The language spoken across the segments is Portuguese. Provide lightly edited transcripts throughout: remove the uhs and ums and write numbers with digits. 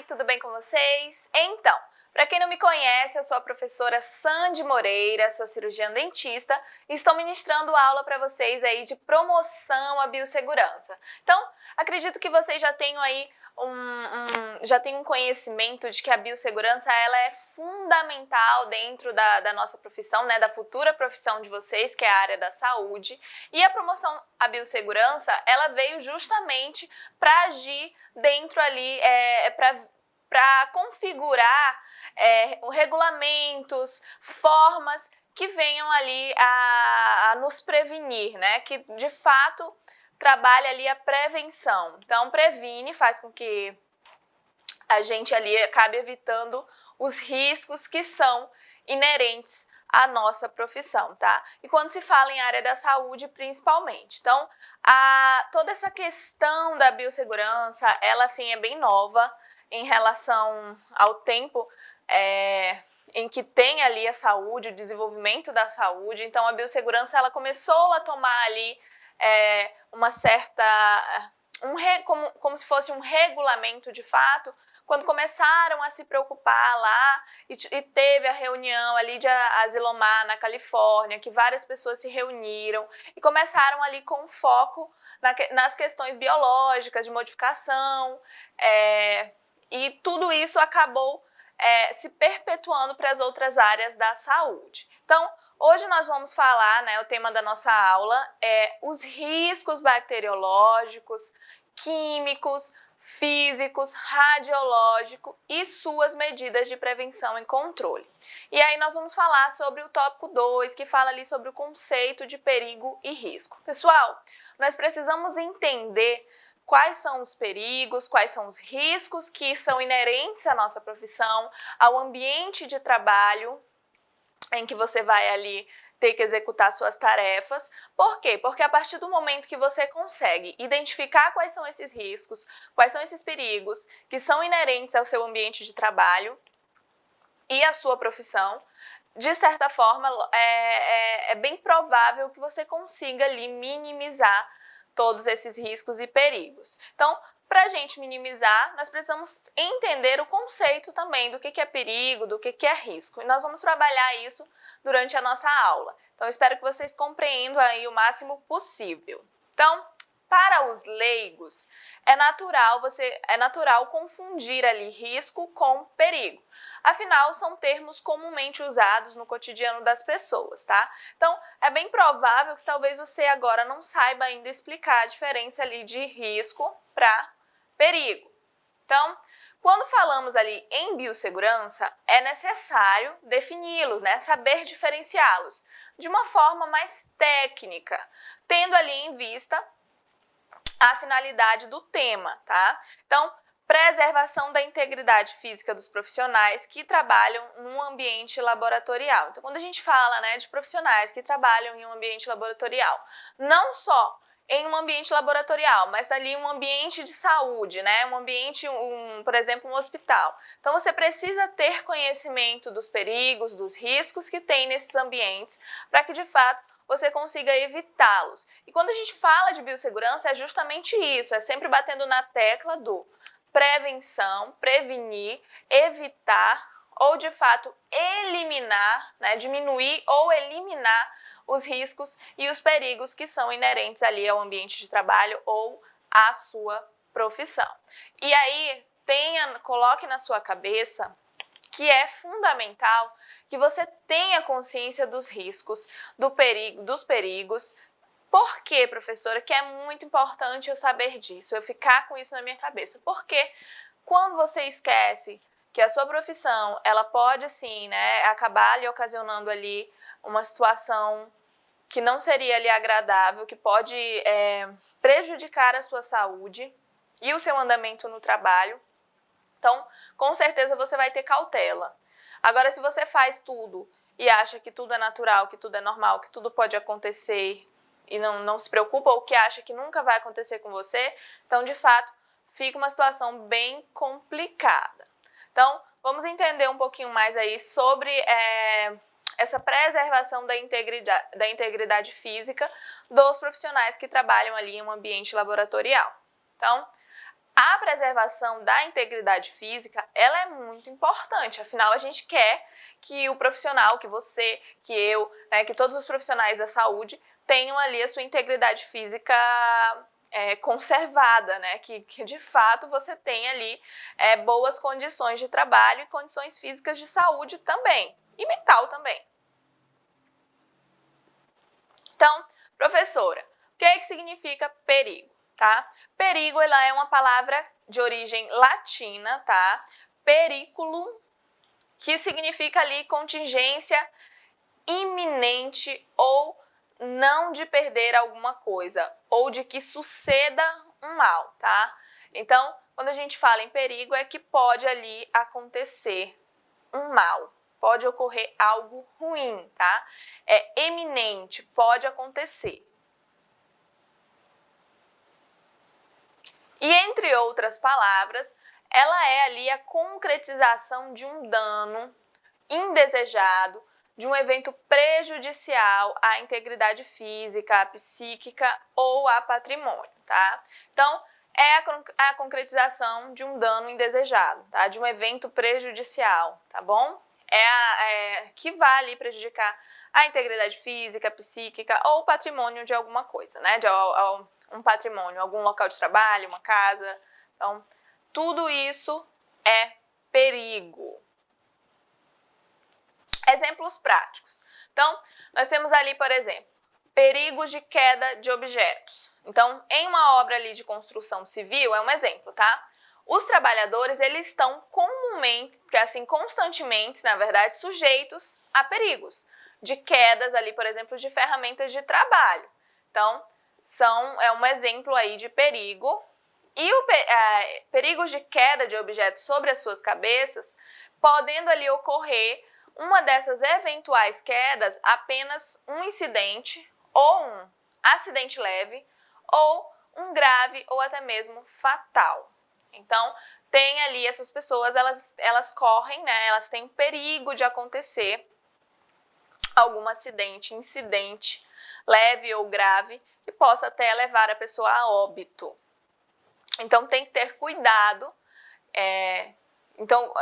tudo bem com vocês? Então, para quem não me conhece, eu sou a professora Sandy Moreira, sou cirurgiã dentista e estou ministrando aula para vocês aí de promoção à biossegurança. Então, acredito que vocês já tenham aí um conhecimento de que a biossegurança ela é fundamental dentro da nossa profissão, né, da futura profissão de vocês, que é a área da saúde. E a promoção à biossegurança, ela veio justamente para agir dentro ali, para configurar regulamentos, formas que venham ali a nos prevenir, né? Que de fato trabalha ali a prevenção. Então, previne, faz com que a gente ali acabe evitando os riscos que são inerentes à nossa profissão, tá? E quando se fala em área da saúde, principalmente. Então, toda essa questão da biossegurança, ela assim é bem nova em relação ao tempo em que tem ali a saúde, o desenvolvimento da saúde. Então, a biossegurança ela começou a tomar ali uma certa... como se fosse um regulamento de fato, quando começaram a se preocupar lá e teve a reunião ali de Asilomar, na Califórnia, que várias pessoas se reuniram e começaram ali com foco nas questões biológicas, de modificação, e tudo isso acabou se perpetuando para as outras áreas da saúde. Então, hoje nós vamos falar, né, o tema da nossa aula é os riscos bacteriológicos, químicos, físicos, radiológicos e suas medidas de prevenção e controle. E aí nós vamos falar sobre o tópico 2, que fala ali sobre o conceito de perigo e risco. Pessoal, nós precisamos entender quais são os perigos, quais são os riscos que são inerentes à nossa profissão, ao ambiente de trabalho em que você vai ali ter que executar suas tarefas. Por quê? Porque a partir do momento que você consegue identificar quais são esses riscos, quais são esses perigos que são inerentes ao seu ambiente de trabalho e à sua profissão, de certa forma é bem provável que você consiga ali minimizar todos esses riscos e perigos. Então, para a gente minimizar, nós precisamos entender o conceito também do que é perigo, do que é risco. E nós vamos trabalhar isso durante a nossa aula. Então, espero que vocês compreendam aí o máximo possível. Então, para os leigos, é natural confundir ali risco com perigo. Afinal, são termos comumente usados no cotidiano das pessoas, tá? Então, é bem provável que talvez você agora não saiba ainda explicar a diferença ali de risco para perigo. Então, quando falamos ali em biossegurança, é necessário defini-los, né? Saber diferenciá-los de uma forma mais técnica, tendo ali em vista a finalidade do tema, tá? Então, preservação da integridade física dos profissionais que trabalham num ambiente laboratorial. Então, quando a gente fala, né, de profissionais que trabalham em um ambiente laboratorial, não só em um ambiente laboratorial, mas ali um ambiente de saúde, né? Um ambiente, por exemplo, um hospital. Então, você precisa ter conhecimento dos perigos, dos riscos que tem nesses ambientes, para que, de fato, você consiga evitá-los. E quando a gente fala de biossegurança, é justamente isso, é sempre batendo na tecla do prevenção, prevenir, evitar ou, de fato, eliminar, né, diminuir ou eliminar os riscos e os perigos que são inerentes ali ao ambiente de trabalho ou à sua profissão. E aí, coloque na sua cabeça que é fundamental que você tenha consciência dos riscos, dos perigos. Por quê, professora? Que é muito importante eu saber disso, eu ficar com isso na minha cabeça. Porque quando você esquece que a sua profissão, ela pode sim, né, acabar lhe ocasionando ali uma situação que não seria ali agradável, que pode prejudicar a sua saúde e o seu andamento no trabalho. Então, com certeza você vai ter cautela. Agora, se você faz tudo e acha que tudo é natural, que tudo é normal, que tudo pode acontecer e não se preocupa ou que acha que nunca vai acontecer com você, então, de fato, fica uma situação bem complicada. Então, vamos entender um pouquinho mais aí sobre essa preservação da integridade física dos profissionais que trabalham ali em um ambiente laboratorial. Então, A preservação da integridade física, ela é muito importante, afinal a gente quer que o profissional, que você, que eu, né, que todos os profissionais da saúde tenham ali a sua integridade física conservada, né, que de fato você tenha ali boas condições de trabalho e condições físicas de saúde também, e mental também. Então, professora, o que significa perigo? Tá? Perigo, ela é uma palavra de origem latina, tá? Periculo, que significa ali contingência iminente ou não de perder alguma coisa, ou de que suceda um mal, tá? Então, quando a gente fala em perigo, é que pode ali acontecer um mal, pode ocorrer algo ruim, tá? É eminente, pode acontecer. E entre outras palavras, ela é ali a concretização de um dano indesejado, de um evento prejudicial à integridade física, à psíquica ou a patrimônio, tá? Então, é a concretização de um dano indesejado, tá? De um evento prejudicial, tá bom? Que vai ali prejudicar a integridade física, psíquica ou patrimônio de alguma coisa, né? Um patrimônio, algum local de trabalho, uma casa. Então, tudo isso é perigo. Exemplos práticos. Então, nós temos ali, por exemplo, perigos de queda de objetos. Então, em uma obra ali de construção civil, é um exemplo, tá? Os trabalhadores, eles estão comumente, assim, constantemente, na verdade, sujeitos a perigos de quedas ali, por exemplo, de ferramentas de trabalho. Então, é um exemplo aí de perigo. E perigos de queda de objetos sobre as suas cabeças, podendo ali ocorrer uma dessas eventuais quedas, apenas um incidente ou um acidente leve ou um grave ou até mesmo fatal. Então, tem ali essas pessoas, elas correm, né? Elas têm perigo de acontecer algum incidente leve ou grave, que possa até levar a pessoa a óbito. Então, tem que ter cuidado. Então,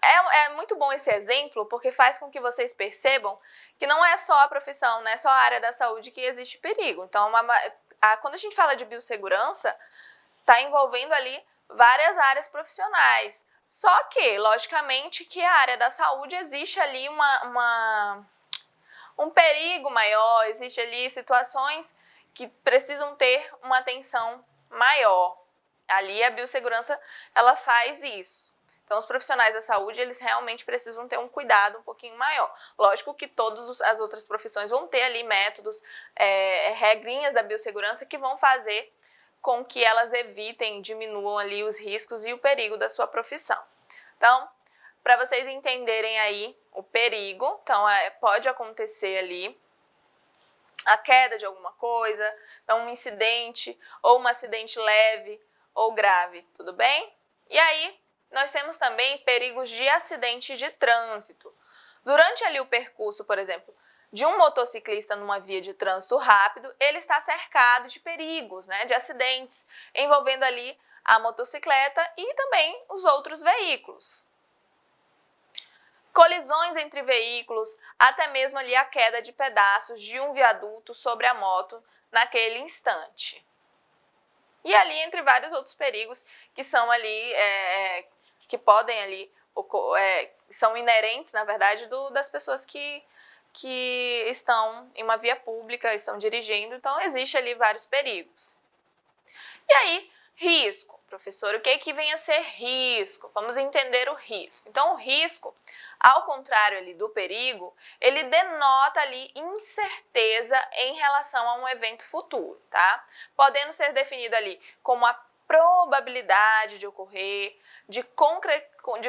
é muito bom esse exemplo, porque faz com que vocês percebam que não é só a profissão, não é só a área da saúde que existe perigo. Então, quando a gente fala de biossegurança, está envolvendo ali várias áreas profissionais. Só que, logicamente, que a área da saúde existe ali um perigo maior, existe ali situações que precisam ter uma atenção maior. Ali a biossegurança, ela faz isso. Então, os profissionais da saúde, eles realmente precisam ter um cuidado um pouquinho maior. Lógico que todas as outras profissões vão ter ali métodos, regrinhas da biossegurança que vão fazer com que elas evitem, diminuam ali os riscos e o perigo da sua profissão. Então, para vocês entenderem aí o perigo, então pode acontecer ali a queda de alguma coisa, então um incidente ou um acidente leve ou grave, tudo bem? E aí, nós temos também perigos de acidente de trânsito. Durante ali o percurso, por exemplo, de um motociclista numa via de trânsito rápido, ele está cercado de perigos, né, de acidentes, envolvendo ali a motocicleta e também os outros veículos. Colisões entre veículos, até mesmo ali a queda de pedaços de um viaduto sobre a moto naquele instante. E ali entre vários outros perigos que são ali, que podem ali, são inerentes, na verdade, das pessoas que estão em uma via pública, estão dirigindo, então existe ali vários perigos. E aí, risco. Professor, o que vem a ser risco? Vamos entender o risco. Então, o risco, ao contrário ali do perigo, ele denota ali incerteza em relação a um evento futuro, tá? Podendo ser definido ali como a probabilidade de ocorrer, de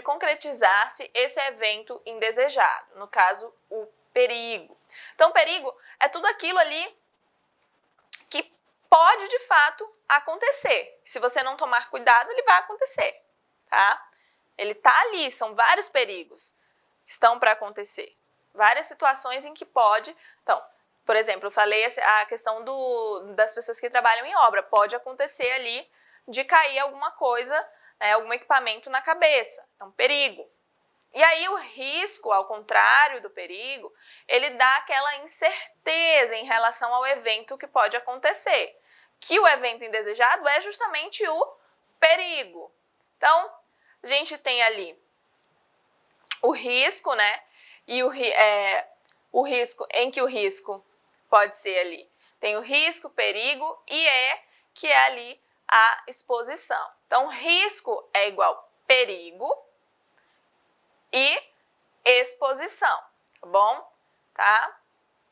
concretizar-se esse evento indesejado, no caso, o perigo. Então, perigo é tudo aquilo ali que pode, de fato, acontecer. Se você não tomar cuidado, ele vai acontecer, tá? Ele tá ali, são vários perigos que estão para acontecer. Várias situações em que pode... Então, por exemplo, eu falei a questão das pessoas que trabalham em obra. Pode acontecer ali de cair alguma coisa, né, algum equipamento na cabeça. É um perigo. E aí o risco, ao contrário do perigo, ele dá aquela incerteza em relação ao evento que pode acontecer. Que o evento indesejado é justamente o perigo. Então, a gente tem ali o risco, né? E o risco, em que o risco pode ser ali. Tem o risco, perigo e que é ali a exposição. Então, risco é igual perigo e exposição, tá bom? Tá?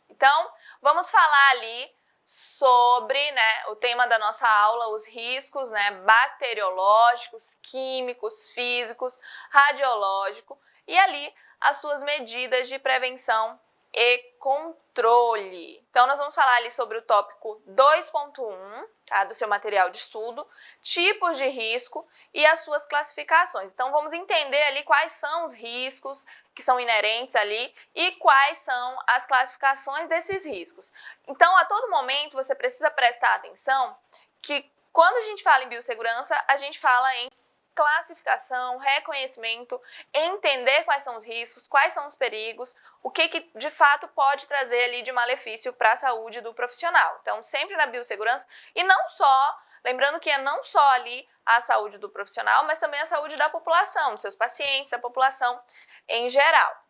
Então, vamos falar ali sobre, né, o tema da nossa aula, os riscos, né, bacteriológicos, químicos, físicos, radiológico e ali as suas medidas de prevenção e controle. Então, nós vamos falar ali sobre o tópico 2.1, tá, do seu material de estudo, tipos de risco e as suas classificações. Então, vamos entender ali quais são os riscos que são inerentes ali e quais são as classificações desses riscos. Então, a todo momento, você precisa prestar atenção que quando a gente fala em biossegurança, a gente fala em classificação, reconhecimento, entender quais são os riscos, quais são os perigos, o que de fato pode trazer ali de malefício para a saúde do profissional. Então, sempre na biossegurança, e não só, lembrando que é não só ali a saúde do profissional, mas também a saúde da população, dos seus pacientes, da população em geral.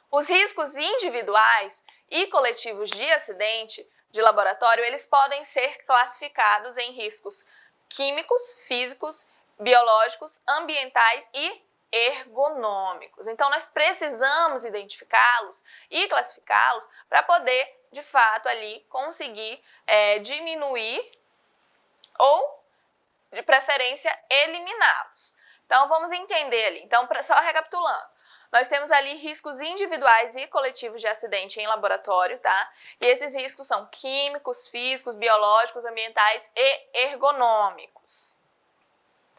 Os riscos individuais e coletivos de acidente de laboratório, eles podem ser classificados em riscos químicos, físicos, biológicos, ambientais e ergonômicos. Então, nós precisamos identificá-los e classificá-los para poder, de fato, ali conseguir diminuir ou, de preferência, eliminá-los. Então, vamos entender ali. Então, só recapitulando. Nós temos ali riscos individuais e coletivos de acidente em laboratório, tá? E esses riscos são químicos, físicos, biológicos, ambientais e ergonômicos,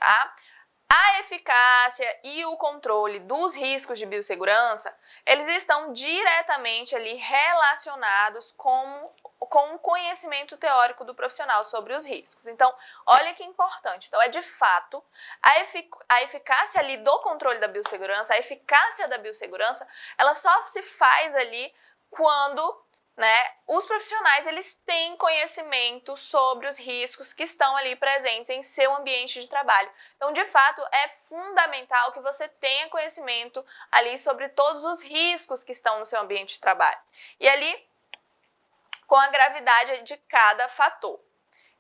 tá? A eficácia e o controle dos riscos de biossegurança, eles estão diretamente ali relacionados com o conhecimento teórico do profissional sobre os riscos. Então, olha que importante. Então, é de fato a eficácia ali do controle da biossegurança, a eficácia da biossegurança, ela só se faz ali quando, né, os profissionais eles têm conhecimento sobre os riscos que estão ali presentes em seu ambiente de trabalho. Então, de fato, é fundamental que você tenha conhecimento ali sobre todos os riscos que estão no seu ambiente de trabalho. E ali, com a gravidade de cada fator.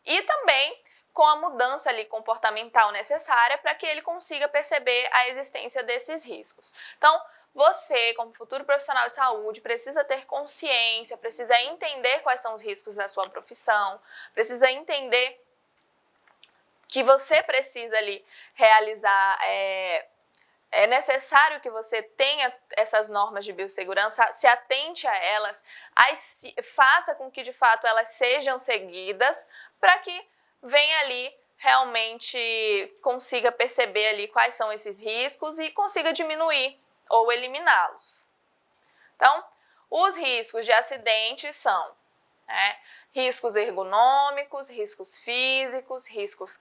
E também com a mudança ali comportamental necessária para que ele consiga perceber a existência desses riscos. Então, você, como futuro profissional de saúde, precisa ter consciência, precisa entender quais são os riscos da sua profissão, precisa entender que você precisa ali realizar, é necessário que você tenha essas normas de biossegurança, se atente a elas, faça com que de fato elas sejam seguidas para que venha ali realmente consiga perceber ali quais são esses riscos e consiga diminuir ou eliminá-los. Então, os riscos de acidente são, né, riscos ergonômicos, riscos físicos, riscos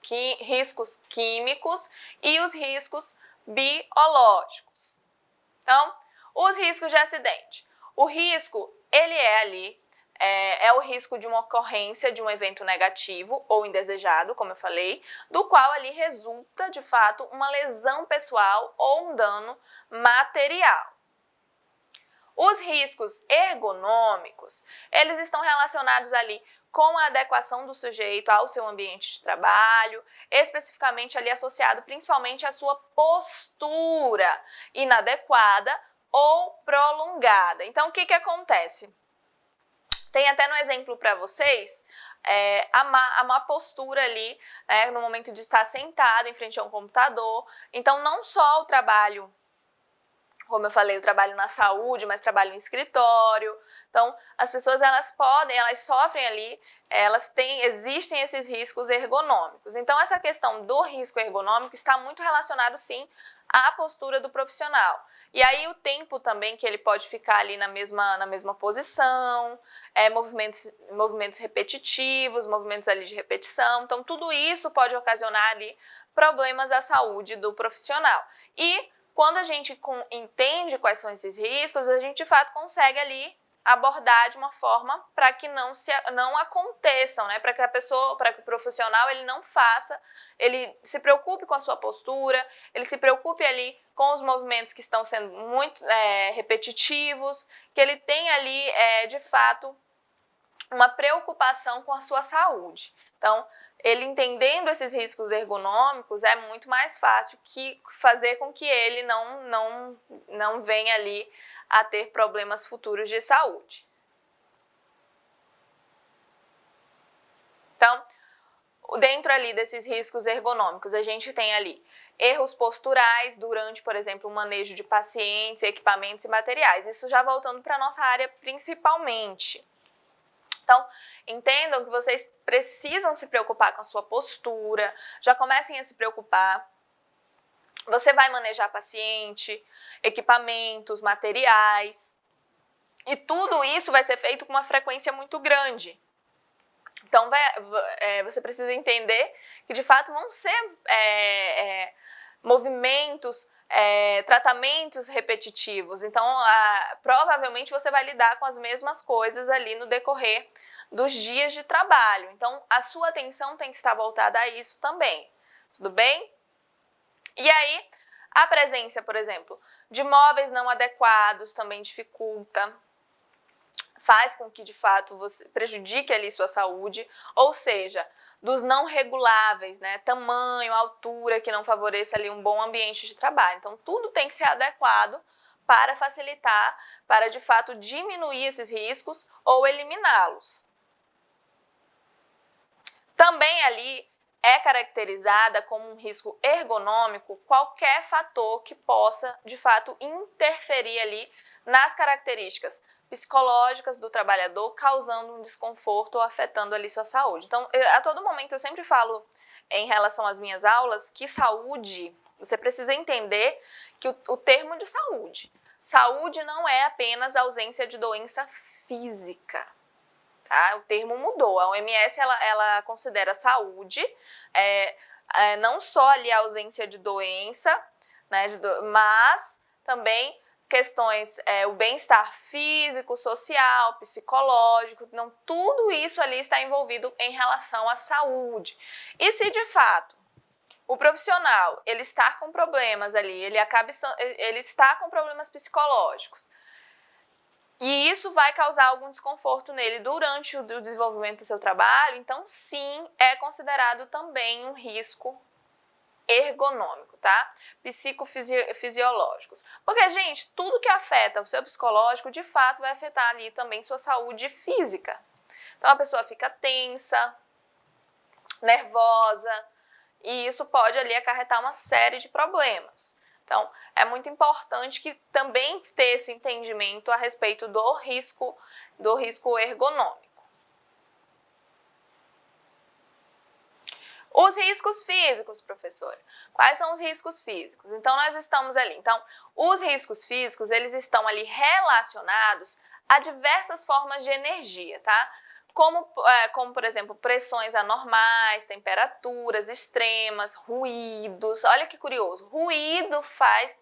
químicos e os riscos biológicos. Então, os riscos de acidente. O risco, ele é ali, é o risco de uma ocorrência de um evento negativo ou indesejado, como eu falei, do qual ali resulta, de fato, uma lesão pessoal ou um dano material. Os riscos ergonômicos, eles estão relacionados ali com a adequação do sujeito ao seu ambiente de trabalho, especificamente ali associado principalmente à sua postura inadequada ou prolongada. Então, o que acontece? Tem até no exemplo para vocês a má postura ali, né, no momento de estar sentado em frente a um computador. Então, não só o trabalho Como eu falei, eu trabalho na saúde, mas trabalho em escritório. Então, as pessoas, elas sofrem ali, existem esses riscos ergonômicos. Então, essa questão do risco ergonômico está muito relacionado, sim, à postura do profissional. E aí, o tempo também que ele pode ficar ali na mesma posição, movimentos repetitivos, movimentos ali de repetição. Então, tudo isso pode ocasionar ali problemas à saúde do profissional. E quando a gente entende quais são esses riscos, a gente de fato consegue ali abordar de uma forma para que não aconteçam, né? Para que para que o profissional ele se preocupe com a sua postura, ele se preocupe ali com os movimentos que estão sendo muito repetitivos, que ele tenha ali de fato uma preocupação com a sua saúde. Então, ele entendendo esses riscos ergonômicos, é muito mais fácil que fazer com que ele não venha ali a ter problemas futuros de saúde. Então, dentro ali desses riscos ergonômicos, a gente tem ali erros posturais durante, por exemplo, o manejo de pacientes, equipamentos e materiais. Isso já voltando para a nossa área principalmente. Então, entendam que vocês precisam se preocupar com a sua postura, já comecem a se preocupar. Você vai manejar paciente, equipamentos, materiais, e tudo isso vai ser feito com uma frequência muito grande. Então, você precisa entender que, de fato, vão ser movimentos, tratamentos repetitivos. Então, provavelmente você vai lidar com as mesmas coisas ali no decorrer dos dias de trabalho. Então, a sua atenção tem que estar voltada a isso também. Tudo bem? E aí, a presença, por exemplo, de móveis não adequados também dificulta, faz com que, de fato, você prejudique ali sua saúde, ou seja, dos não reguláveis, né? Tamanho, altura, que não favoreça ali um bom ambiente de trabalho. Então, tudo tem que ser adequado para facilitar, para, de fato, diminuir esses riscos ou eliminá-los. Também ali é caracterizada como um risco ergonômico qualquer fator que possa, de fato, interferir ali nas características psicológicas do trabalhador, causando um desconforto ou afetando ali sua saúde. Então, a todo momento eu sempre falo em relação às minhas aulas que saúde, você precisa entender que o termo de saúde não é apenas ausência de doença física. Tá? O termo mudou. A OMS ela considera saúde não só ali a ausência de doença, né, mas também questões, o bem-estar físico, social, psicológico, não, tudo isso ali está envolvido em relação à saúde. E se de fato o profissional ele está com problemas ali, ele está com problemas psicológicos, e isso vai causar algum desconforto nele durante o desenvolvimento do seu trabalho, então sim, é considerado também um risco ergonômico, tá? Psicofisiológicos. Porque, gente, tudo que afeta o seu psicológico, de fato, vai afetar ali também sua saúde física. Então, a pessoa fica tensa, nervosa, e isso pode ali acarretar uma série de problemas. Então, é muito importante que também ter esse entendimento a respeito do risco ergonômico. Os riscos físicos, professora. Quais são os riscos físicos? Então, nós estamos ali. Então, os riscos físicos, eles estão ali relacionados a diversas formas de energia, tá? Como, por exemplo, pressões anormais, temperaturas extremas, ruídos. Olha que curioso, ruído faz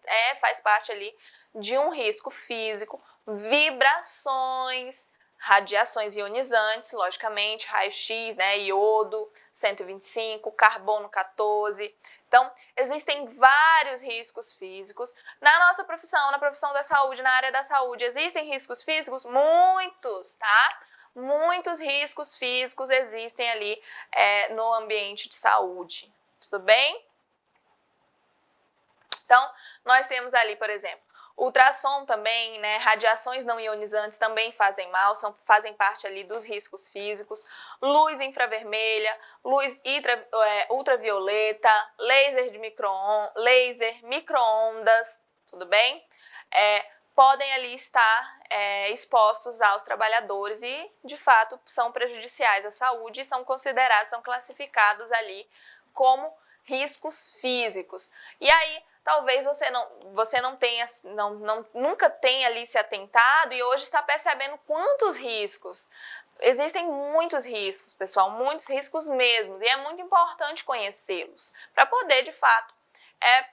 parte ali de um risco físico, vibrações, radiações ionizantes, logicamente, raio-x, né, iodo 125, carbono 14. Então, existem vários riscos físicos. Na nossa profissão, na profissão da saúde, na área da saúde, existem riscos físicos? Muitos, tá? Muitos riscos físicos existem ali no ambiente de saúde. Tudo bem? Então, nós temos ali, por exemplo, ultrassom também, né, radiações não ionizantes também fazem mal, fazem parte ali dos riscos físicos, luz infravermelha, luz ultravioleta, laser micro-ondas, tudo bem? podem ali estar expostos aos trabalhadores e, de fato, são prejudiciais à saúde e são considerados, são classificados ali como riscos físicos. E aí, talvez você não tenha, nunca tenha ali se atentado e hoje está percebendo quantos riscos. Existem muitos riscos, pessoal, muitos riscos mesmo, e é muito importante conhecê-los para poder, de fato,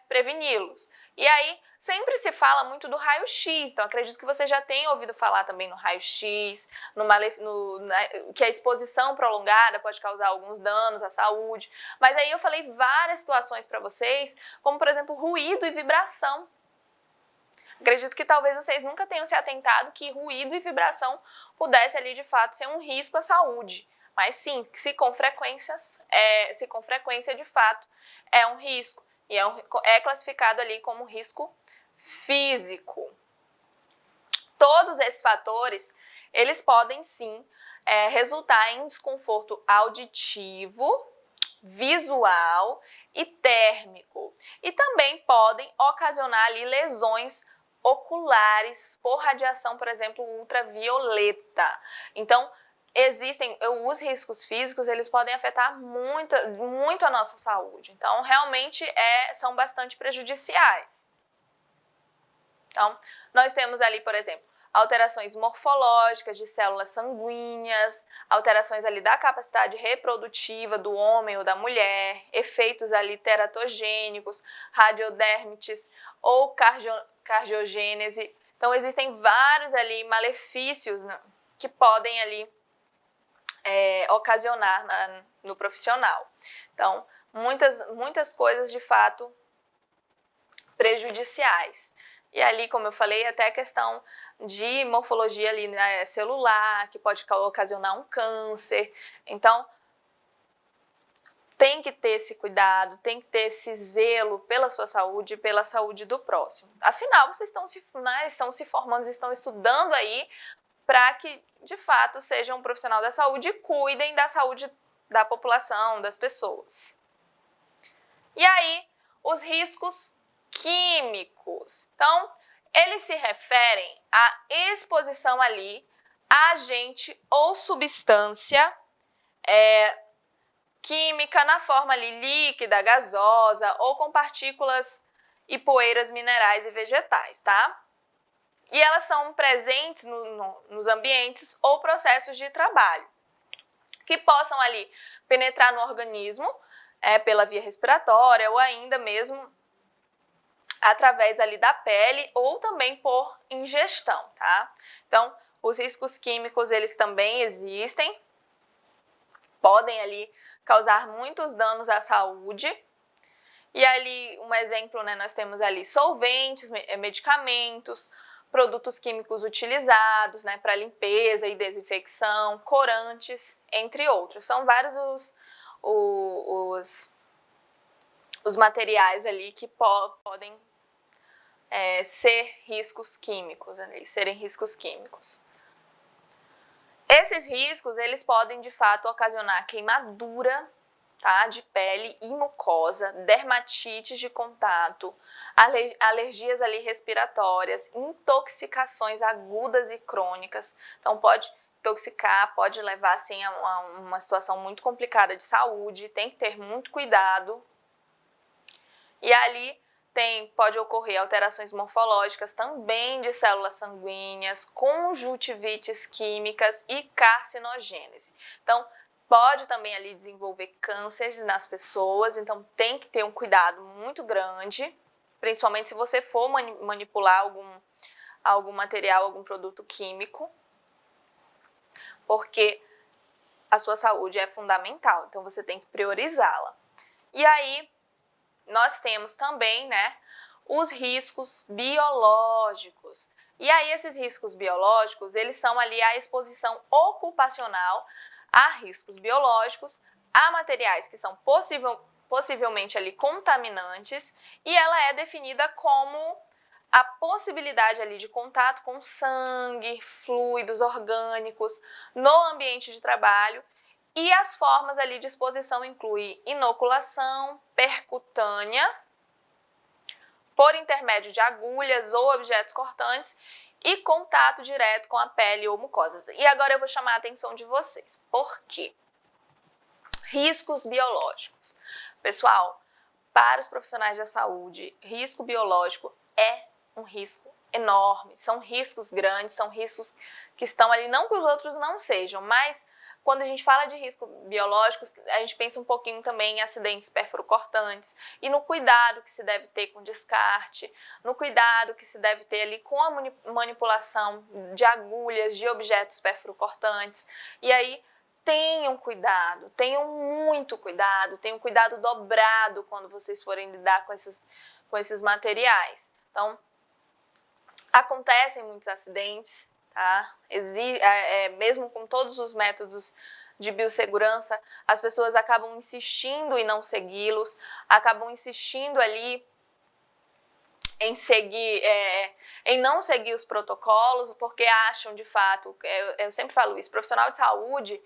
preveni-los. E aí, sempre se fala muito do raio-x, então acredito que você já tenha ouvido falar também no raio-x, que a exposição prolongada pode causar alguns danos à saúde, mas aí eu falei várias situações para vocês, como por exemplo, ruído e vibração. Acredito que talvez vocês nunca tenham se atentado que ruído e vibração pudesse ali de fato ser um risco à saúde. Mas sim, se com frequência de fato é um risco. E é classificado ali como risco físico. Todos esses fatores, eles podem sim resultar em desconforto auditivo, visual e térmico. E também podem ocasionar ali lesões oculares por radiação, por exemplo, ultravioleta. Então, os riscos físicos, eles podem afetar muito a nossa saúde. Então, realmente são bastante prejudiciais. Então, nós temos ali, por exemplo, alterações morfológicas de células sanguíneas, alterações ali da capacidade reprodutiva do homem ou da mulher, efeitos ali teratogênicos, radiodérmites ou cardiogênese. Então, existem vários ali malefícios, né, que podem ali ocasionar no profissional. Então, muitas coisas de fato prejudiciais. E ali, como eu falei, até a questão de morfologia ali, né, celular, que pode ocasionar um câncer. Então, tem que ter esse cuidado, tem que ter esse zelo pela sua saúde e pela saúde do próximo. Afinal, vocês estão se formando, estão estudando aí para que, de fato, sejam um profissional da saúde e cuidem da saúde da população, das pessoas. E aí, os riscos químicos. Então, eles se referem à exposição ali a agente ou substância química na forma ali líquida, gasosa ou com partículas e poeiras minerais e vegetais, tá? E elas são presentes nos ambientes ou processos de trabalho, que possam ali penetrar no organismo pela via respiratória ou ainda mesmo através ali da pele ou também por ingestão, tá? Então, os riscos químicos, eles também existem, podem ali causar muitos danos à saúde. E ali, um exemplo, né, nós temos ali solventes, medicamentos, produtos químicos utilizados, né, para limpeza e desinfecção, corantes, entre outros. São vários os materiais ali que podem ser riscos químicos, né, serem riscos químicos. Esses riscos, eles podem de fato ocasionar queimadura, tá, de pele e mucosa, dermatites de contato, alergias ali respiratórias, intoxicações agudas e crônicas. Então pode intoxicar, pode levar assim a uma situação muito complicada de saúde, tem que ter muito cuidado. E ali pode ocorrer alterações morfológicas também de células sanguíneas, conjuntivites químicas e carcinogênese. Então, pode também ali desenvolver cânceres nas pessoas, então tem que ter um cuidado muito grande, principalmente se você for manipular algum material, algum produto químico, porque a sua saúde é fundamental, então você tem que priorizá-la. E aí, nós temos também, né, os riscos biológicos. E aí, esses riscos biológicos, eles são ali a exposição ocupacional a riscos biológicos, a materiais que são possivelmente ali contaminantes, e ela é definida como a possibilidade ali de contato com sangue, fluidos orgânicos no ambiente de trabalho. E as formas ali de exposição incluem inoculação percutânea por intermédio de agulhas ou objetos cortantes e contato direto com a pele ou mucosas. E agora eu vou chamar a atenção de vocês. Por quê? Riscos biológicos. Pessoal, para os profissionais da saúde, risco biológico é um risco enorme. São riscos grandes, são riscos que estão ali, não que os outros não sejam, mas quando a gente fala de risco biológico, a gente pensa um pouquinho também em acidentes perfurocortantes e no cuidado que se deve ter com descarte, no cuidado que se deve ter ali com a manipulação de agulhas, de objetos perfurocortantes. E aí, tenham cuidado, tenham muito cuidado, tenham cuidado dobrado quando vocês forem lidar com esses materiais. Então, acontecem muitos acidentes, tá? Mesmo com todos os métodos de biossegurança, as pessoas acabam insistindo em não segui-los, acabam insistindo ali em não seguir os protocolos, porque acham de fato, eu sempre falo isso, profissional de saúde,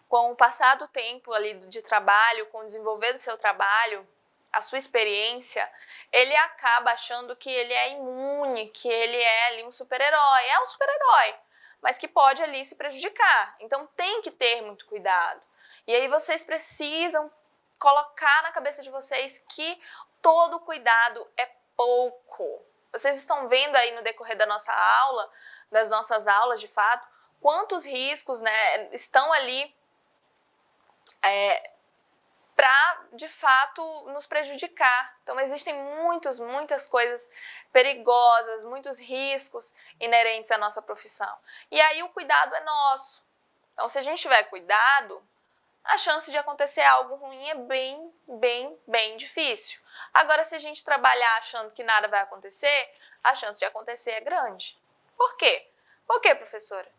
com o passar do tempo ali de trabalho, com o desenvolver do seu trabalho, a sua experiência, ele acaba achando que ele é imune, que ele é ali um super-herói. É um super-herói, mas que pode ali se prejudicar. Então tem que ter muito cuidado. E aí vocês precisam colocar na cabeça de vocês que todo cuidado é pouco. Vocês estão vendo aí no decorrer da nossa aula, das nossas aulas de fato, quantos riscos, né, estão ali para, de fato, nos prejudicar. Então, existem muitas coisas perigosas, muitos riscos inerentes à nossa profissão. E aí o cuidado é nosso. Então, se a gente tiver cuidado, a chance de acontecer algo ruim é bem difícil. Agora, se a gente trabalhar achando que nada vai acontecer, a chance de acontecer é grande. Por quê? Por quê, professora?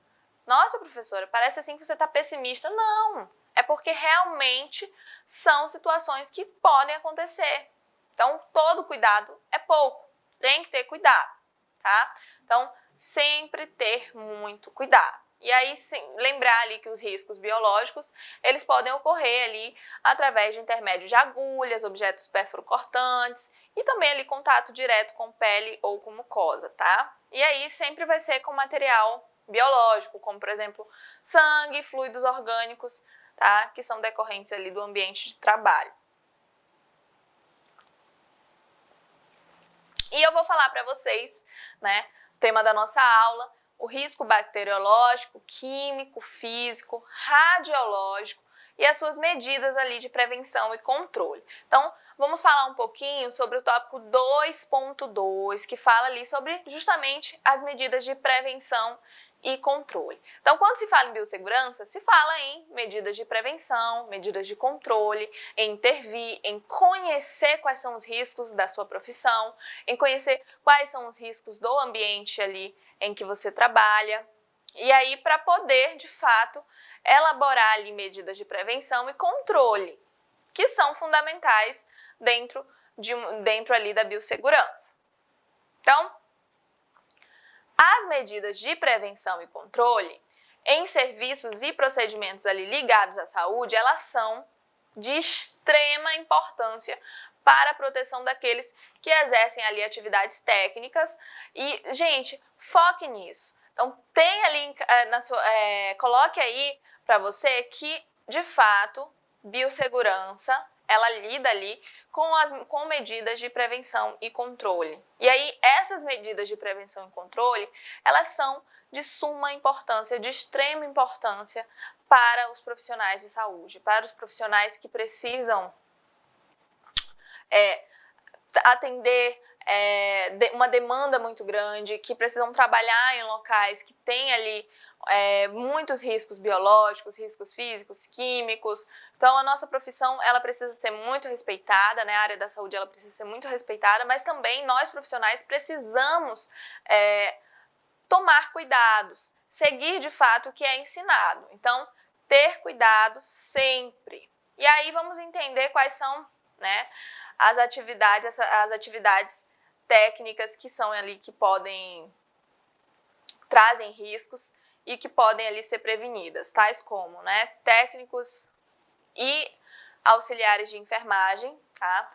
Nossa, professora, parece assim que você está pessimista. Não, é porque realmente são situações que podem acontecer. Então, todo cuidado é pouco. Tem que ter cuidado, tá? Então, sempre ter muito cuidado. E aí, sim, lembrar ali que os riscos biológicos, eles podem ocorrer ali através de intermédio de agulhas, objetos perfurocortantes e também ali contato direto com pele ou com mucosa, tá? E aí sempre vai ser com material biológico, como por exemplo, sangue, fluidos orgânicos, tá? Que são decorrentes ali do ambiente de trabalho. E eu vou falar para vocês, né, tema da nossa aula, o risco bacteriológico, químico, físico, radiológico e as suas medidas ali de prevenção e controle. Então, vamos falar um pouquinho sobre o tópico 2.2, que fala ali sobre justamente as medidas de prevenção e controle. Então, quando se fala em biossegurança, se fala em medidas de prevenção, medidas de controle, em intervir, em conhecer quais são os riscos da sua profissão, em conhecer quais são os riscos do ambiente ali em que você trabalha. E aí, para poder, de fato, elaborar ali medidas de prevenção e controle, que são fundamentais dentro ali da biossegurança. Então, as medidas de prevenção e controle em serviços e procedimentos ali ligados à saúde, elas são de extrema importância para a proteção daqueles que exercem ali atividades técnicas. E, gente, foque nisso. Então, tem ali, coloque aí para você que, de fato, biossegurança, ela lida ali com medidas de prevenção e controle. E aí, essas medidas de prevenção e controle, elas são de suma importância, de extrema importância para os profissionais de saúde, para os profissionais que precisam atender uma demanda muito grande, que precisam trabalhar em locais que têm ali muitos riscos biológicos, riscos físicos, químicos. Então, a nossa profissão, ela precisa ser muito respeitada, né? A área da saúde, ela precisa ser muito respeitada, mas também nós, profissionais, precisamos tomar cuidados, seguir de fato o que é ensinado. Então, ter cuidado sempre. E aí, vamos entender quais são, né, as atividades técnicas que são ali, que trazem riscos e que podem ali ser prevenidas, tais como, né, técnicos e auxiliares de enfermagem, tá?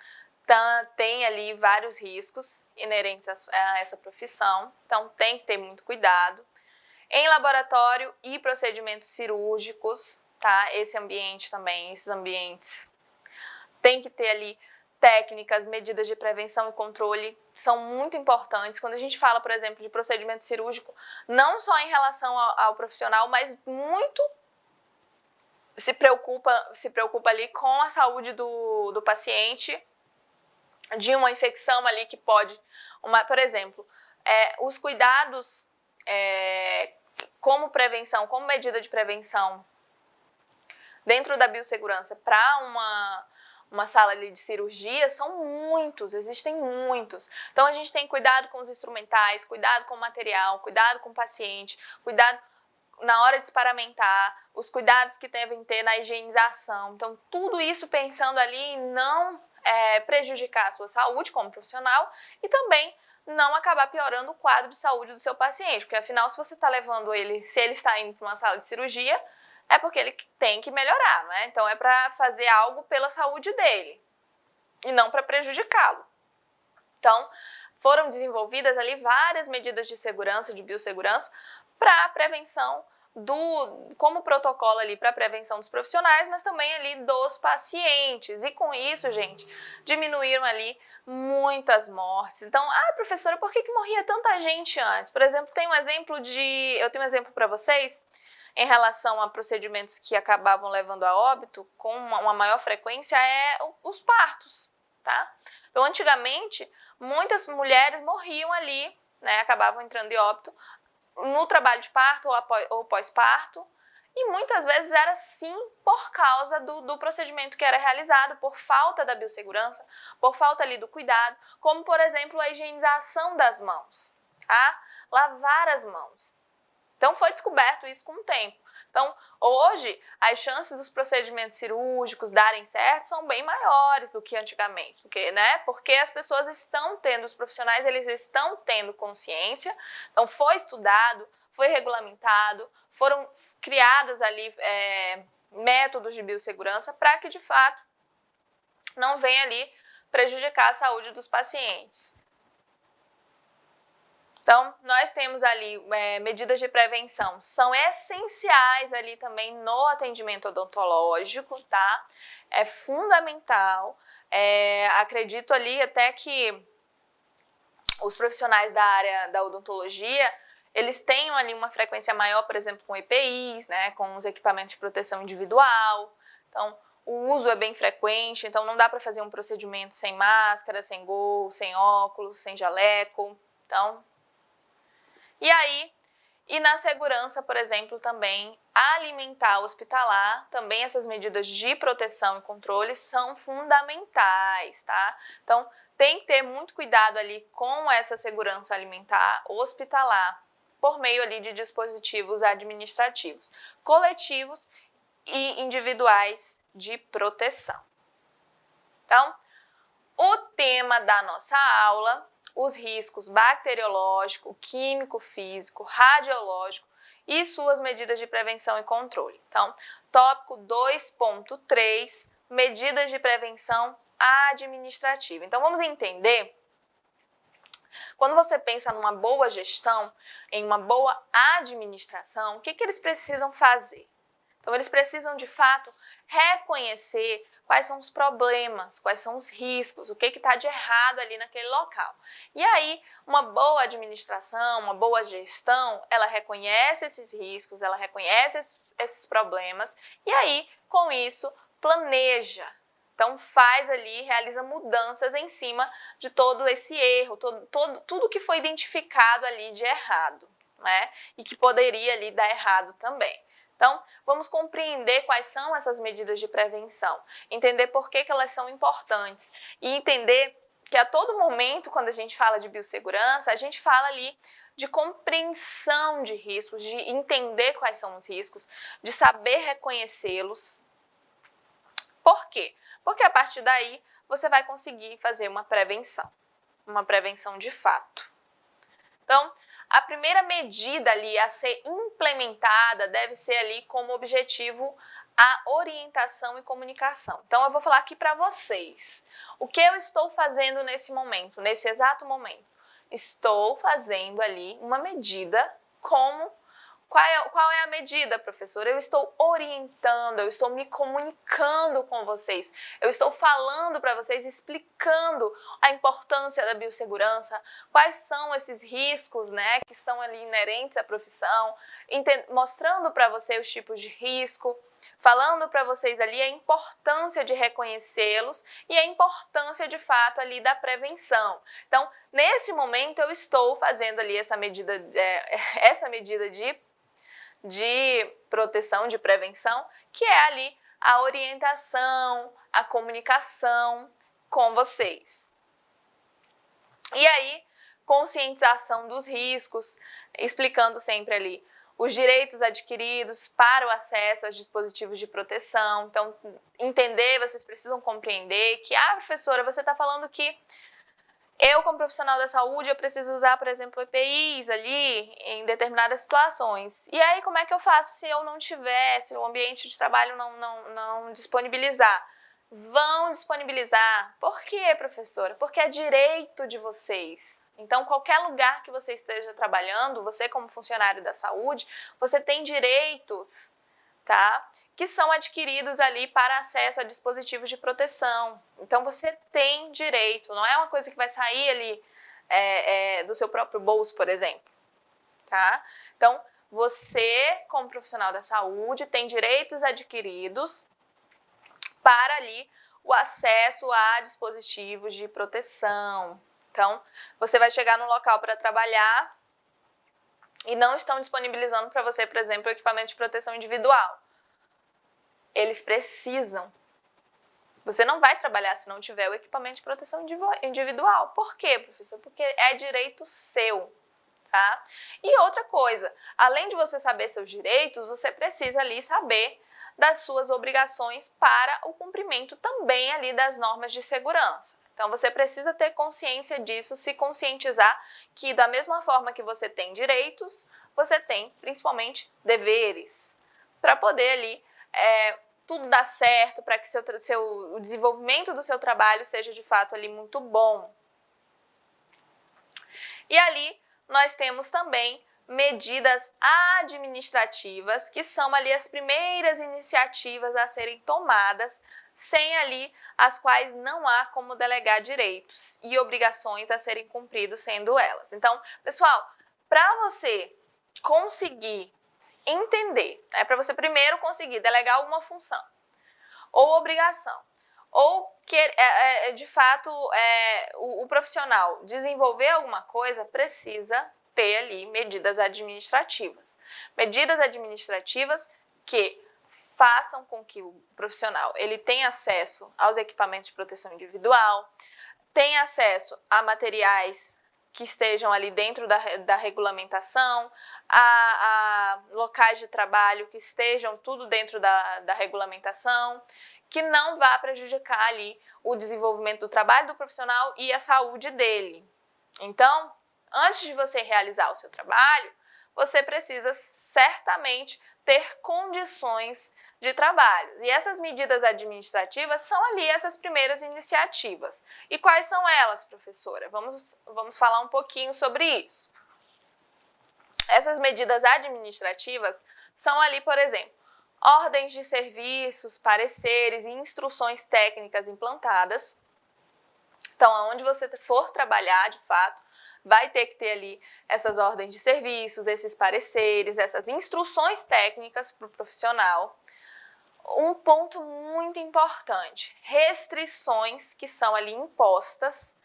tem ali vários riscos inerentes a essa profissão, então tem que ter muito cuidado. Em laboratório e procedimentos cirúrgicos, tá? Esse ambiente também, esses ambientes tem que ter ali técnicas, medidas de prevenção e controle, são muito importantes. Quando a gente fala, por exemplo, de procedimento cirúrgico, não só em relação ao profissional, mas muito se preocupa ali com a saúde do paciente, de uma infecção ali que pode, por exemplo, os cuidados como prevenção, como medida de prevenção dentro da biossegurança para uma sala ali de cirurgia são muitos, existem muitos. Então a gente tem cuidado com os instrumentais, cuidado com o material, cuidado com o paciente, cuidado na hora de esparamentar, os cuidados que devem ter na higienização. Então tudo isso pensando ali em não prejudicar a sua saúde como profissional e também não acabar piorando o quadro de saúde do seu paciente, porque afinal se você está levando ele, se ele está indo para uma sala de cirurgia, é porque ele tem que melhorar, né? Então é para fazer algo pela saúde dele e não para prejudicá-lo. Então foram desenvolvidas ali várias medidas de segurança, de biossegurança, para a prevenção como protocolo ali para a prevenção dos profissionais, mas também ali dos pacientes. E com isso, gente, diminuíram ali muitas mortes. Então, professora, por que morria tanta gente antes? Por exemplo, eu tenho um exemplo para vocês em relação a procedimentos que acabavam levando a óbito com uma maior frequência, os partos, tá? Então, antigamente, muitas mulheres morriam ali, né, acabavam entrando em óbito no trabalho de parto ou pós-parto, e muitas vezes era sim por causa do procedimento que era realizado, por falta da biossegurança, por falta ali do cuidado, como por exemplo a higienização das mãos, tá? Lavar as mãos. Então foi descoberto isso com o tempo. Então hoje as chances dos procedimentos cirúrgicos darem certo são bem maiores do que antigamente, porque as pessoas estão tendo, os profissionais eles estão tendo consciência, então foi estudado, foi regulamentado, foram criados ali métodos de biossegurança para que de fato não venha ali prejudicar a saúde dos pacientes. Então, nós temos ali medidas de prevenção, são essenciais ali também no atendimento odontológico, tá? É fundamental, acredito ali até que os profissionais da área da odontologia, eles tenham ali uma frequência maior, por exemplo, com EPIs, né, com os equipamentos de proteção individual, então o uso é bem frequente, então não dá para fazer um procedimento sem máscara, sem gorro, sem óculos, sem jaleco, então... E aí, na segurança, por exemplo, também alimentar hospitalar, também essas medidas de proteção e controle são fundamentais, tá? Então, tem que ter muito cuidado ali com essa segurança alimentar hospitalar, por meio ali de dispositivos administrativos, coletivos e individuais de proteção. Então, o tema da nossa aula, os riscos bacteriológico, químico, físico, radiológico e suas medidas de prevenção e controle. Então, tópico 2.3, medidas de prevenção administrativa. Então, vamos entender, quando você pensa numa boa gestão, em uma boa administração, o que eles precisam fazer? Então, eles precisam, de fato, reconhecer quais são os problemas, quais são os riscos, o que está de errado ali naquele local. E aí, uma boa administração, uma boa gestão, ela reconhece esses riscos, ela reconhece esses problemas e aí, com isso, planeja. Então, faz ali, realiza mudanças em cima de todo esse erro, tudo que foi identificado ali de errado, né? E que poderia ali dar errado também. Então, vamos compreender quais são essas medidas de prevenção, entender por que elas são importantes e entender que a todo momento, quando a gente fala de biossegurança, a gente fala ali de compreensão de riscos, de entender quais são os riscos, de saber reconhecê-los. Por quê? Porque a partir daí você vai conseguir fazer uma prevenção de fato. Então, a primeira medida ali a ser implementada deve ser ali como objetivo a orientação e comunicação. Então, eu vou falar aqui para vocês. O que eu estou fazendo nesse momento, nesse exato momento? Estou fazendo ali uma medida como... Qual é a medida, professora? Eu estou orientando, eu estou me comunicando com vocês, eu estou falando para vocês, explicando a importância da biossegurança, quais são esses riscos, né, que são ali inerentes à profissão, mostrando para vocês os tipos de risco, falando para vocês ali a importância de reconhecê-los e a importância de fato ali da prevenção. Então, nesse momento eu estou fazendo ali essa medida de proteção, de prevenção, que é ali a orientação, a comunicação com vocês. E aí, conscientização dos riscos, explicando sempre ali os direitos adquiridos para o acesso aos dispositivos de proteção. Então, entender, vocês precisam compreender que, professora, você está falando que eu, como profissional da saúde, eu preciso usar, por exemplo, EPIs ali em determinadas situações. E aí, como é que eu faço se eu não tiver, se o ambiente de trabalho não disponibilizar? Vão disponibilizar. Por quê, professora? Porque é direito de vocês. Então, qualquer lugar que você esteja trabalhando, você como funcionário da saúde, você tem direitos, tá? Que são adquiridos ali para acesso a dispositivos de proteção. Então, você tem direito, não é uma coisa que vai sair ali do seu próprio bolso, por exemplo, tá? Então, você, como profissional da saúde, tem direitos adquiridos para ali o acesso a dispositivos de proteção. Então, você vai chegar no local para trabalhar e não estão disponibilizando para você, por exemplo, o equipamento de proteção individual. Eles precisam. Você não vai trabalhar se não tiver o equipamento de proteção individual. Por quê, professor? Porque é direito seu, tá? E outra coisa, além de você saber seus direitos, você precisa ali saber das suas obrigações para o cumprimento também ali das normas de segurança. Então, você precisa ter consciência disso, se conscientizar que da mesma forma que você tem direitos, você tem principalmente deveres, para poder ali tudo dar certo, para que o desenvolvimento do seu trabalho seja de fato ali muito bom. E ali nós temos também medidas administrativas, que são ali as primeiras iniciativas a serem tomadas, sem ali as quais não há como delegar direitos e obrigações a serem cumpridos sendo elas. Então, pessoal, para você conseguir entender, para você primeiro conseguir delegar alguma função ou obrigação, ou que de fato o profissional desenvolver alguma coisa, precisa ter ali medidas administrativas. Medidas administrativas que façam com que o profissional ele tenha acesso aos equipamentos de proteção individual, tenha acesso a materiais que estejam ali dentro da regulamentação, a locais de trabalho que estejam tudo dentro da regulamentação, que não vá prejudicar ali o desenvolvimento do trabalho do profissional e a saúde dele. Então, antes de você realizar o seu trabalho, você precisa certamente ter condições de trabalho. E essas medidas administrativas são ali essas primeiras iniciativas. E quais são elas, professora? Vamos falar um pouquinho sobre isso. Essas medidas administrativas são ali, por exemplo, ordens de serviços, pareceres e instruções técnicas implantadas. Então, aonde você for trabalhar, de fato, vai ter que ter ali essas ordens de serviços, esses pareceres, essas instruções técnicas para o profissional. Um ponto muito importante, restrições que são ali impostas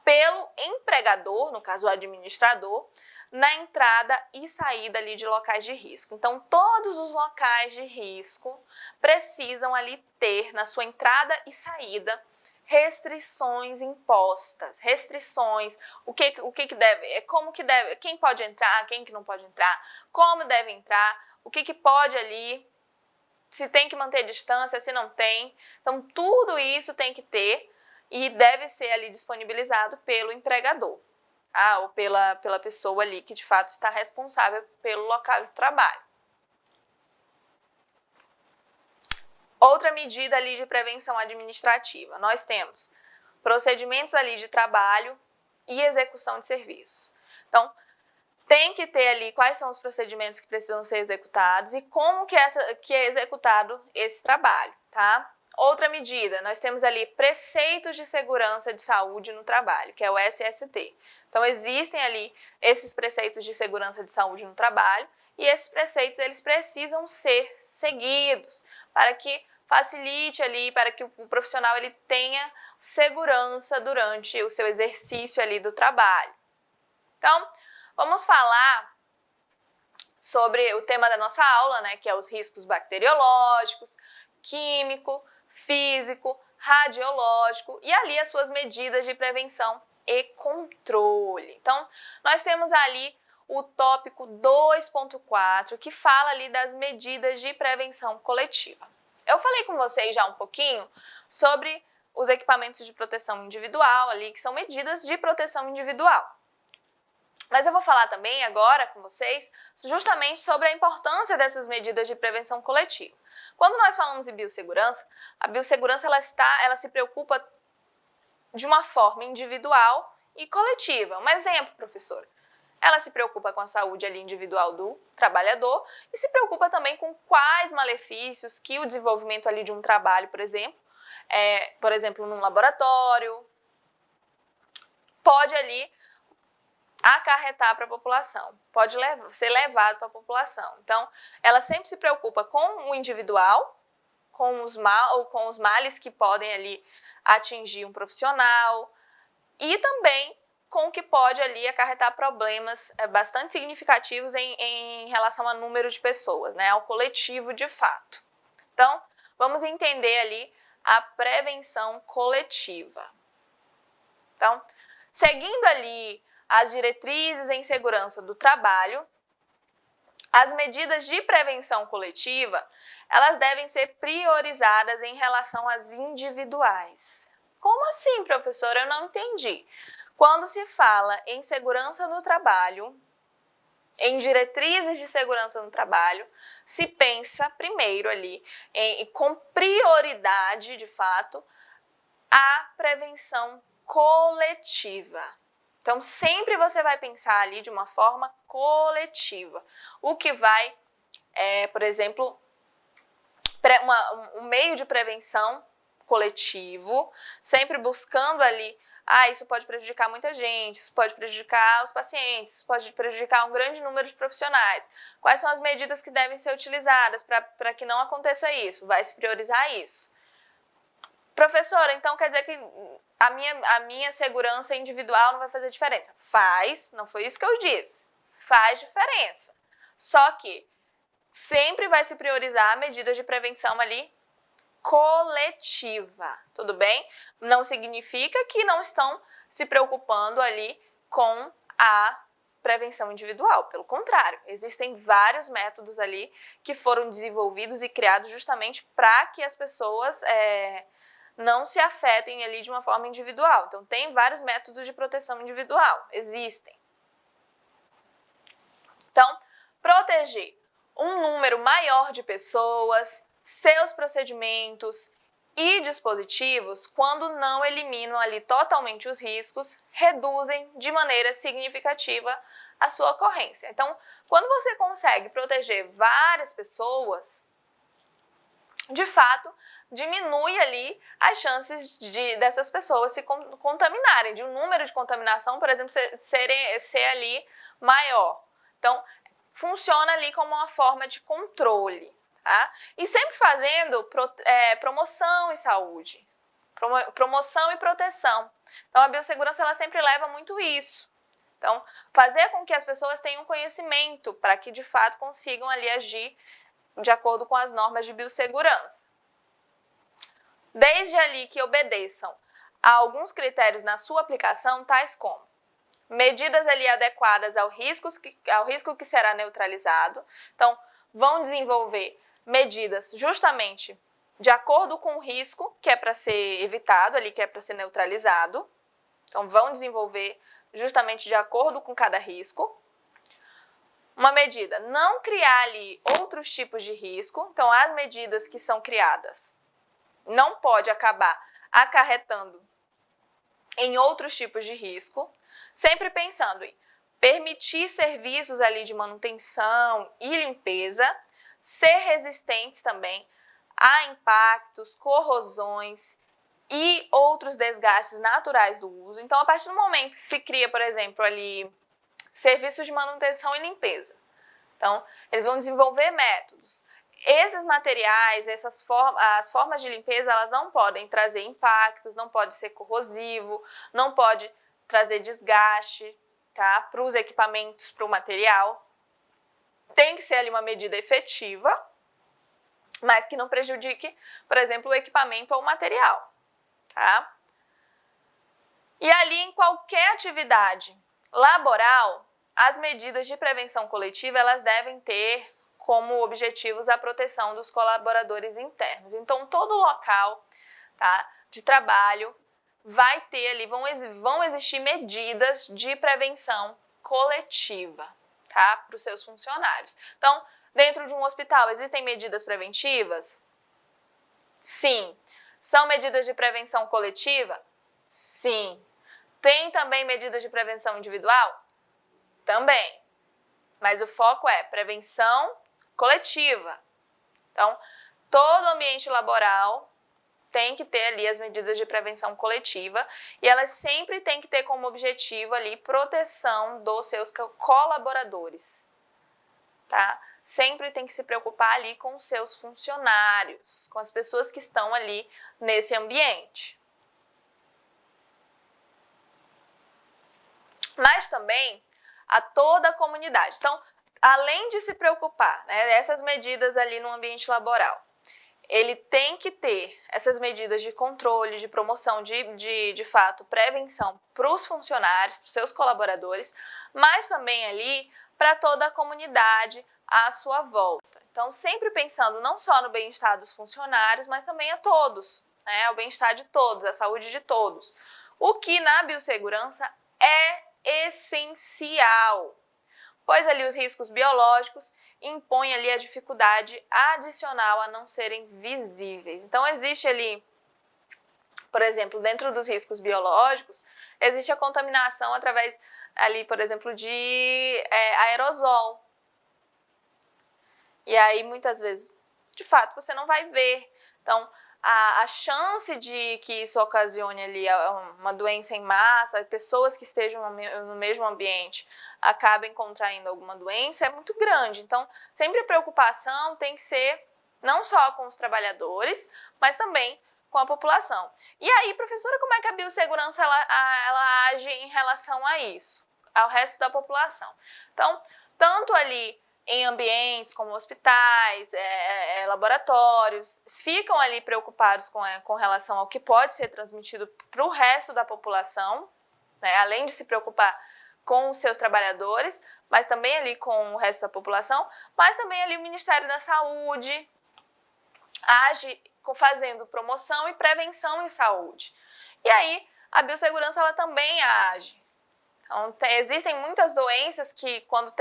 pelo empregador, no caso o administrador, na entrada e saída ali de locais de risco. Então, todos os locais de risco precisam ali ter na sua entrada e saída restrições impostas, restrições, o que deve, como que deve, quem pode entrar, quem que não pode entrar, como deve entrar, o que pode ali, se tem que manter distância, se não tem. Então, tudo isso tem que ter e deve ser ali disponibilizado pelo empregador, ou pela pessoa ali que de fato está responsável pelo local de trabalho. Outra medida ali de prevenção administrativa, nós temos procedimentos ali de trabalho e execução de serviços. Então, tem que ter ali quais são os procedimentos que precisam ser executados e como que é executado esse trabalho, tá? Outra medida, nós temos ali preceitos de segurança de saúde no trabalho, que é o SST. Então, existem ali esses preceitos de segurança de saúde no trabalho e esses preceitos, eles precisam ser seguidos para que facilite ali, para que o profissional ele tenha segurança durante o seu exercício ali do trabalho. Então, vamos falar sobre o tema da nossa aula, né, que é os riscos bacteriológicos, químico, físico, radiológico e ali as suas medidas de prevenção e controle. Então, nós temos ali o tópico 2.4, que fala ali das medidas de prevenção coletiva. Eu falei com vocês já um pouquinho sobre os equipamentos de proteção individual ali, que são medidas de proteção individual. Mas eu vou falar também agora com vocês justamente sobre a importância dessas medidas de prevenção coletiva. Quando nós falamos em biossegurança, a biossegurança ela se preocupa de uma forma individual e coletiva. Um exemplo, professor. Ela se preocupa com a saúde ali individual do trabalhador e se preocupa também com quais malefícios que o desenvolvimento ali de um trabalho, por exemplo, num laboratório, pode ali acarretar para a população, pode ser levado para a população. Então, ela sempre se preocupa com o individual, com os males que podem ali atingir um profissional e também com o que pode ali acarretar problemas bastante significativos em relação ao número de pessoas, né, ao coletivo de fato. Então, vamos entender ali a prevenção coletiva. Então, seguindo ali as diretrizes em segurança do trabalho, as medidas de prevenção coletiva, elas devem ser priorizadas em relação às individuais. Como assim, professora? Eu não entendi. Quando se fala em segurança no trabalho, em diretrizes de segurança no trabalho, se pensa primeiro ali com prioridade, de fato, a prevenção coletiva. Então, sempre você vai pensar ali de uma forma coletiva. O que vai, por exemplo, um meio de prevenção coletivo, sempre buscando ali, isso pode prejudicar muita gente, isso pode prejudicar os pacientes, isso pode prejudicar um grande número de profissionais. Quais são as medidas que devem ser utilizadas para que não aconteça isso? Vai se priorizar isso. Professora, então quer dizer que a minha segurança individual não vai fazer diferença? Faz, não foi isso que eu disse. Faz diferença. Só que sempre vai se priorizar medidas de prevenção ali coletiva, tudo bem? Não significa que não estão se preocupando ali com a prevenção individual, pelo contrário, existem vários métodos ali que foram desenvolvidos e criados justamente para que as pessoas não se afetem ali de uma forma individual. Então, tem vários métodos de proteção individual, existem. Então, proteger um número maior de pessoas, seus procedimentos e dispositivos, quando não eliminam ali totalmente os riscos, reduzem de maneira significativa a sua ocorrência. Então, quando você consegue proteger várias pessoas, de fato, diminui ali as chances dessas pessoas se contaminarem, de um número de contaminação, por exemplo, ser ali maior. Então, funciona ali como uma forma de controle, tá? E sempre fazendo promoção e saúde, promoção e proteção. Então, a biossegurança ela sempre leva muito isso. Então, fazer com que as pessoas tenham conhecimento para que, de fato, consigam ali agir de acordo com as normas de biossegurança. Desde ali que obedeçam a alguns critérios na sua aplicação, tais como medidas ali adequadas ao risco que será neutralizado. Então, vão desenvolver medidas justamente de acordo com o risco que é para ser evitado, ali que é para ser neutralizado. Então, vão desenvolver justamente de acordo com cada risco. Uma medida, não criar ali outros tipos de risco. Então, as medidas que são criadas não pode acabar acarretando em outros tipos de risco, sempre pensando em permitir serviços ali de manutenção e limpeza, ser resistentes também a impactos, corrosões e outros desgastes naturais do uso. Então, a partir do momento que se cria, por exemplo, ali serviços de manutenção e limpeza, então, eles vão desenvolver métodos. Esses materiais, as formas de limpeza, elas não podem trazer impactos, não pode ser corrosivo, não pode trazer desgaste, tá, para os equipamentos, para o material. Tem que ser ali uma medida efetiva, mas que não prejudique, por exemplo, o equipamento ou o material, tá? E ali, em qualquer atividade laboral, as medidas de prevenção coletiva, elas devem ter como objetivos a proteção dos colaboradores internos. Então, todo local, tá, de trabalho vai ter ali, vão existir medidas de prevenção coletiva, tá, para os seus funcionários. Então, dentro de um hospital, existem medidas preventivas? Sim. São medidas de prevenção coletiva? Sim. Tem também medidas de prevenção individual? Também. Mas o foco é prevenção coletiva. Então, todo ambiente laboral tem que ter ali as medidas de prevenção coletiva e elas sempre têm que ter como objetivo ali proteção dos seus colaboradores, tá? Sempre tem que se preocupar ali com os seus funcionários, com as pessoas que estão ali nesse ambiente. Mas também a toda a comunidade. Então, além de se preocupar, né, essas medidas ali no ambiente laboral, ele tem que ter essas medidas de controle, de promoção, de fato, prevenção para os funcionários, para os seus colaboradores, mas também ali para toda a comunidade à sua volta. Então, sempre pensando não só no bem-estar dos funcionários, mas também a todos, né, o bem-estar de todos, a saúde de todos. O que na biossegurança é essencial, pois ali os riscos biológicos impõem ali a dificuldade adicional a não serem visíveis. Então, existe ali, por exemplo, dentro dos riscos biológicos, existe a contaminação através ali, por exemplo, de aerosol. E aí, muitas vezes, de fato, você não vai ver. Então, a chance de que isso ocasione ali uma doença em massa, pessoas que estejam no mesmo ambiente acabem contraindo alguma doença, é muito grande. Então, sempre a preocupação tem que ser não só com os trabalhadores, mas também com a população. E aí, professora, como é que a biossegurança ela age em relação a isso, ao resto da população? Então, tanto ali em ambientes como hospitais, laboratórios, ficam ali preocupados com relação ao que pode ser transmitido para o resto da população, né? Além de se preocupar com os seus trabalhadores, mas também ali com o resto da população, mas também ali o Ministério da Saúde age fazendo promoção e prevenção em saúde. E aí, a biossegurança ela também age. Então, existem muitas doenças que, quando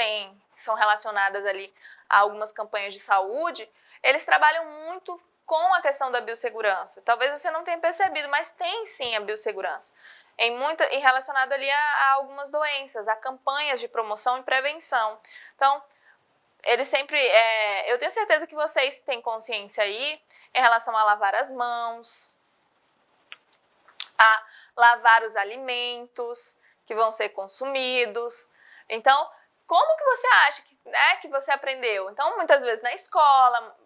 são relacionadas ali a algumas campanhas de saúde, eles trabalham muito com a questão da biossegurança. Talvez você não tenha percebido, mas tem sim a biossegurança. E relacionado ali a algumas doenças, a campanhas de promoção e prevenção. Então, eles sempre... eu tenho certeza que vocês têm consciência aí em relação a lavar as mãos, a lavar os alimentos que vão ser consumidos. Então, como que você acha que você aprendeu? Então, muitas vezes na escola,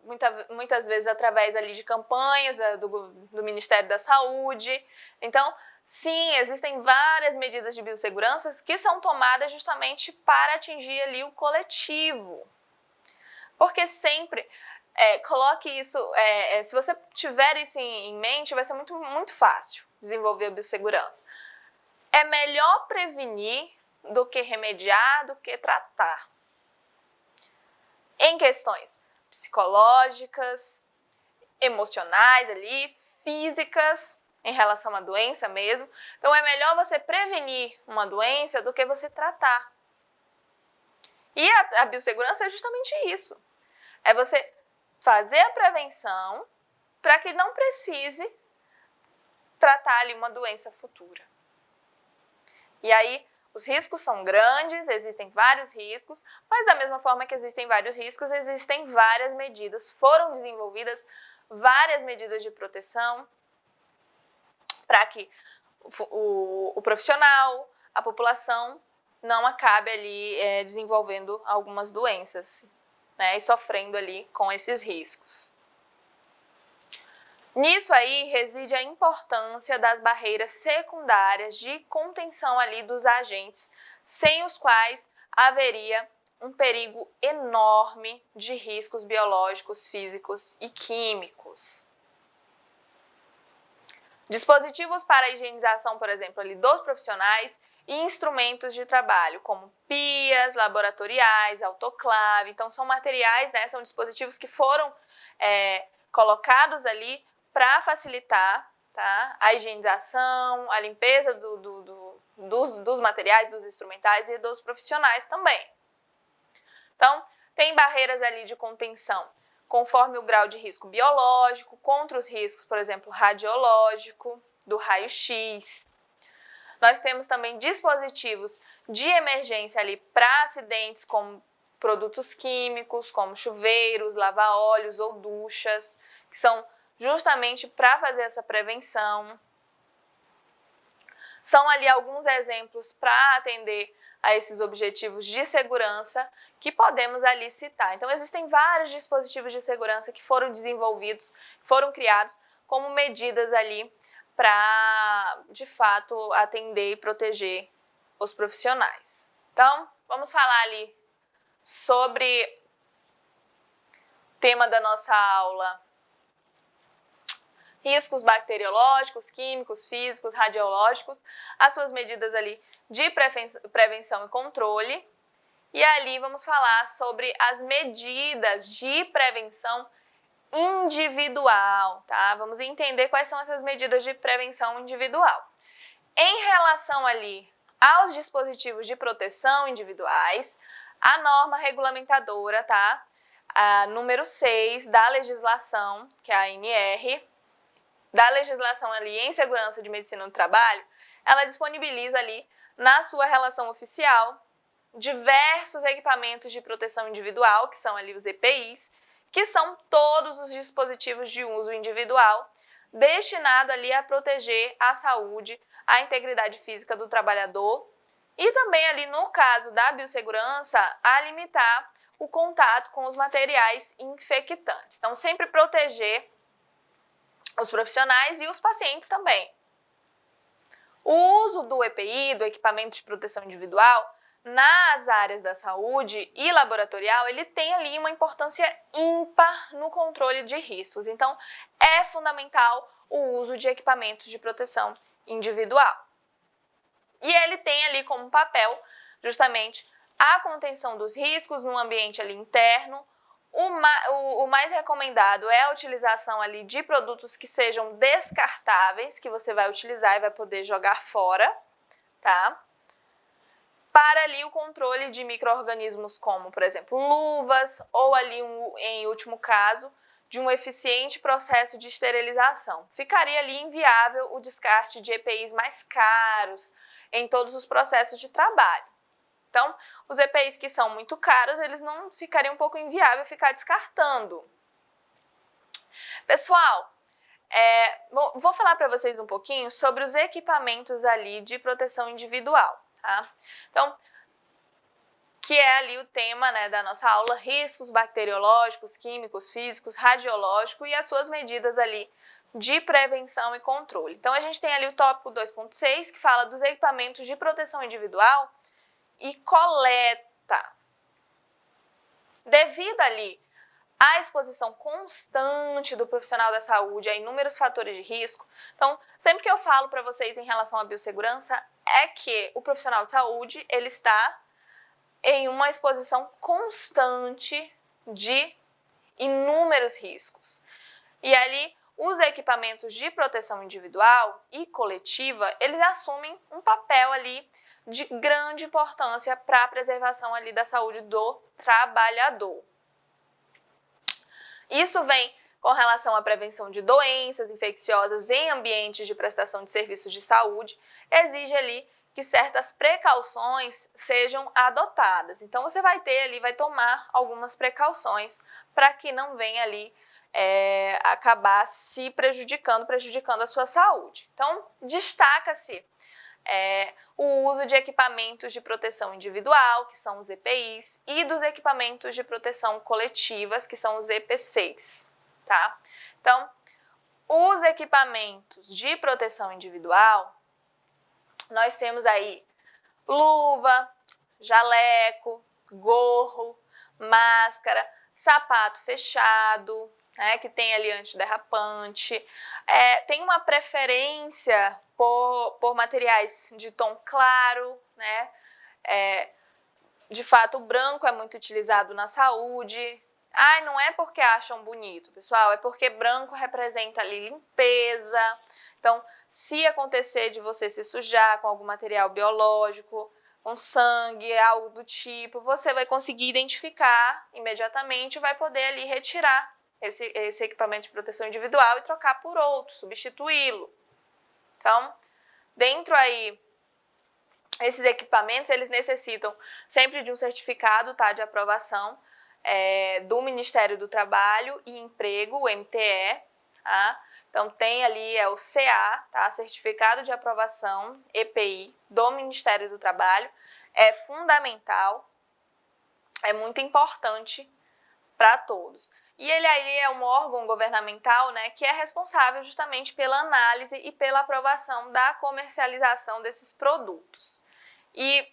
muitas vezes através ali de campanhas do Ministério da Saúde. Então, sim, existem várias medidas de biossegurança que são tomadas justamente para atingir ali o coletivo. Porque sempre coloque isso, se você tiver isso em mente, vai ser muito, muito fácil desenvolver a biossegurança. É melhor prevenir do que remediar, do que tratar. Em questões psicológicas, emocionais ali, físicas, em relação à doença mesmo. Então, é melhor você prevenir uma doença do que você tratar. E a biossegurança é justamente isso. É você fazer a prevenção para que não precise tratar ali uma doença futura. E aí, os riscos são grandes, existem vários riscos, mas da mesma forma que existem vários riscos, existem várias medidas. Foram desenvolvidas várias medidas de proteção para que o profissional, a população, não acabe ali desenvolvendo algumas doenças, né, e sofrendo ali com esses riscos. Nisso aí reside a importância das barreiras secundárias de contenção ali dos agentes, sem os quais haveria um perigo enorme de riscos biológicos, físicos e químicos. Dispositivos para a higienização, por exemplo, ali dos profissionais e instrumentos de trabalho, como pias laboratoriais, autoclave. Então, são materiais, né, são dispositivos que foram colocados ali para facilitar, tá, a higienização, a limpeza dos materiais, dos instrumentais e dos profissionais também. Então, tem barreiras ali de contenção conforme o grau de risco biológico, contra os riscos, por exemplo, radiológico, do raio-x. Nós temos também dispositivos de emergência ali para acidentes como produtos químicos, como chuveiros, lava-óleos ou duchas, que são justamente para fazer essa prevenção. São ali alguns exemplos para atender a esses objetivos de segurança que podemos ali citar. Então, existem vários dispositivos de segurança que foram desenvolvidos, foram criados como medidas ali para, de fato, atender e proteger os profissionais. Então, vamos falar ali sobre o tema da nossa aula: riscos bacteriológicos, químicos, físicos, radiológicos, as suas medidas ali de prevenção e controle. E ali vamos falar sobre as medidas de prevenção individual, tá? Vamos entender quais são essas medidas de prevenção individual. Em relação ali aos dispositivos de proteção individuais, a norma regulamentadora, tá? A número 6 da legislação, que é a ANR, da legislação ali em segurança de medicina do trabalho, ela disponibiliza ali na sua relação oficial diversos equipamentos de proteção individual, que são ali os EPIs, que são todos os dispositivos de uso individual destinado ali a proteger a saúde, a integridade física do trabalhador e também ali no caso da biossegurança a limitar o contato com os materiais infectantes. Então, sempre proteger os profissionais e os pacientes também. O uso do EPI, do equipamento de proteção individual, nas áreas da saúde e laboratorial, ele tem ali uma importância ímpar no controle de riscos. Então, é fundamental o uso de equipamentos de proteção individual. E ele tem ali como papel, justamente, a contenção dos riscos no ambiente ali interno. O mais recomendado é a utilização ali de produtos que sejam descartáveis, que você vai utilizar e vai poder jogar fora, tá? Para ali o controle de micro-organismos como, por exemplo, luvas ou ali, em último caso, de um eficiente processo de esterilização. Ficaria ali inviável o descarte de EPIs mais caros em todos os processos de trabalho. Então, os EPIs que são muito caros, eles não ficariam um pouco inviável ficar descartando. Pessoal, vou falar para vocês um pouquinho sobre os equipamentos ali de proteção individual, tá? Então, que é ali o tema, né, da nossa aula, riscos bacteriológicos, químicos, físicos, radiológicos e as suas medidas ali de prevenção e controle. Então, a gente tem ali o tópico 2.6, que fala dos equipamentos de proteção individual e coleta. Devido ali à exposição constante do profissional da saúde a inúmeros fatores de risco, então, sempre que eu falo para vocês em relação à biossegurança, é que o profissional de saúde, ele está em uma exposição constante de inúmeros riscos. E ali, os equipamentos de proteção individual e coletiva, eles assumem um papel ali de grande importância para a preservação ali da saúde do trabalhador. Isso vem com relação à prevenção de doenças infecciosas em ambientes de prestação de serviços de saúde, exige ali que certas precauções sejam adotadas. Então, você vai ter ali, vai tomar algumas precauções para que não venha ali acabar se prejudicando a sua saúde. Então, destaca-se o uso de equipamentos de proteção individual, que são os EPIs, e dos equipamentos de proteção coletivas, que são os EPCs, tá? Então, os equipamentos de proteção individual, nós temos aí luva, jaleco, gorro, máscara, sapato fechado, que tem ali antiderrapante, tem uma preferência por materiais de tom claro, né? De fato, o branco é muito utilizado na saúde. Não é porque acham bonito, pessoal, é porque branco representa ali limpeza. Então, se acontecer de você se sujar com algum material biológico, com sangue, algo do tipo, você vai conseguir identificar imediatamente e vai poder ali retirar esse equipamento de proteção individual e trocar por outro, substituí-lo. Então, dentro aí, esses equipamentos, eles necessitam sempre de um certificado, tá, de aprovação do Ministério do Trabalho e Emprego, o MTE, tá? Então, tem ali o CA, tá? Certificado de aprovação, EPI, do Ministério do Trabalho. É fundamental, é muito importante para todos. E ele aí é um órgão governamental, né, que é responsável justamente pela análise e pela aprovação da comercialização desses produtos. E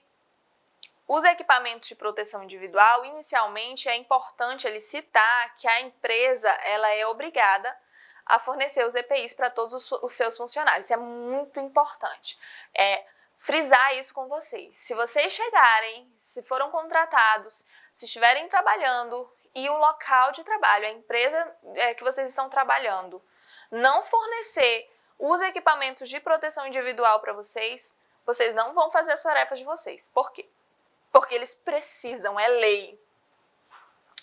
os equipamentos de proteção individual, inicialmente, é importante ele citar que a empresa ela é obrigada a fornecer os EPIs para todos os seus funcionários. Isso é muito importante. Frisar isso com vocês. Se vocês chegarem, se foram contratados, se estiverem trabalhando e o local de trabalho, a empresa que vocês estão trabalhando, não fornecer os equipamentos de proteção individual para vocês, vocês não vão fazer as tarefas de vocês. Por quê? Porque eles precisam, é lei.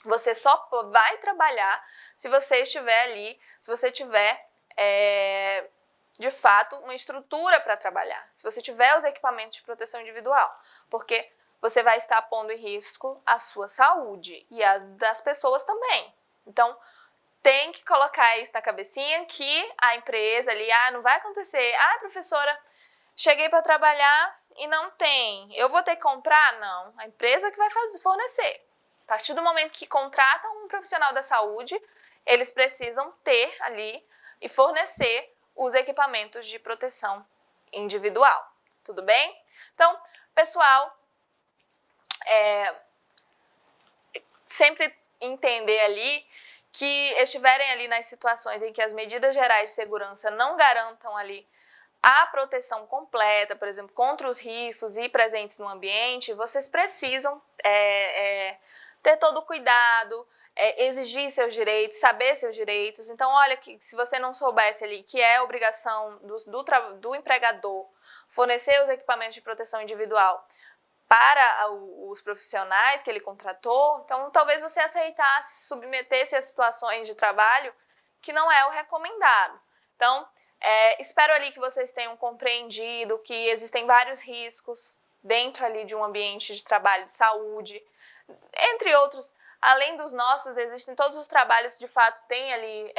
Você só vai trabalhar se você estiver ali, se você tiver, de fato, uma estrutura para trabalhar. Se você tiver os equipamentos de proteção individual. Porque você vai estar pondo em risco a sua saúde e a das pessoas também. Então, tem que colocar isso na cabecinha que a empresa ali, não vai acontecer. Professora, cheguei para trabalhar e não tem. Eu vou ter que comprar? Não. A empresa que vai fornecer. A partir do momento que contratam um profissional da saúde, eles precisam ter ali e fornecer os equipamentos de proteção individual. Tudo bem? Então, pessoal, sempre entender ali que estiverem ali nas situações em que as medidas gerais de segurança não garantam ali a proteção completa, por exemplo, contra os riscos e presentes no ambiente, vocês precisam ter todo o cuidado, exigir seus direitos, saber seus direitos. Então, olha, que se você não soubesse ali que é obrigação do empregador fornecer os equipamentos de proteção individual para os profissionais que ele contratou, então talvez você aceitasse, submeter-se a situações de trabalho que não é o recomendado. Então, espero ali que vocês tenham compreendido que existem vários riscos dentro ali de um ambiente de trabalho de saúde, entre outros, além dos nossos, existem todos os trabalhos, de fato, tem ali,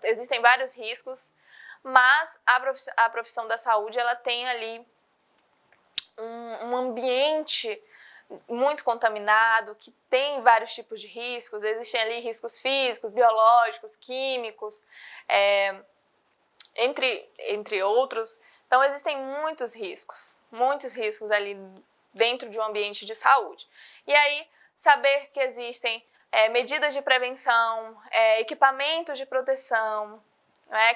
existem vários riscos, mas a profissão da saúde, ela tem ali um ambiente muito contaminado, que tem vários tipos de riscos, existem ali riscos físicos, biológicos, químicos, entre outros. Então, existem muitos riscos ali dentro de um ambiente de saúde. E aí, saber que existem medidas de prevenção, equipamentos de proteção,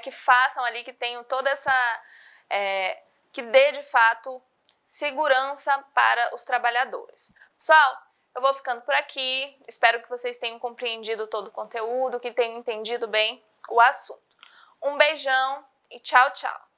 que façam ali, que tenham toda essa... que dê, de fato, segurança para os trabalhadores. Pessoal, eu vou ficando por aqui. Espero que vocês tenham compreendido todo o conteúdo, que tenham entendido bem o assunto. Um beijão e tchau, tchau!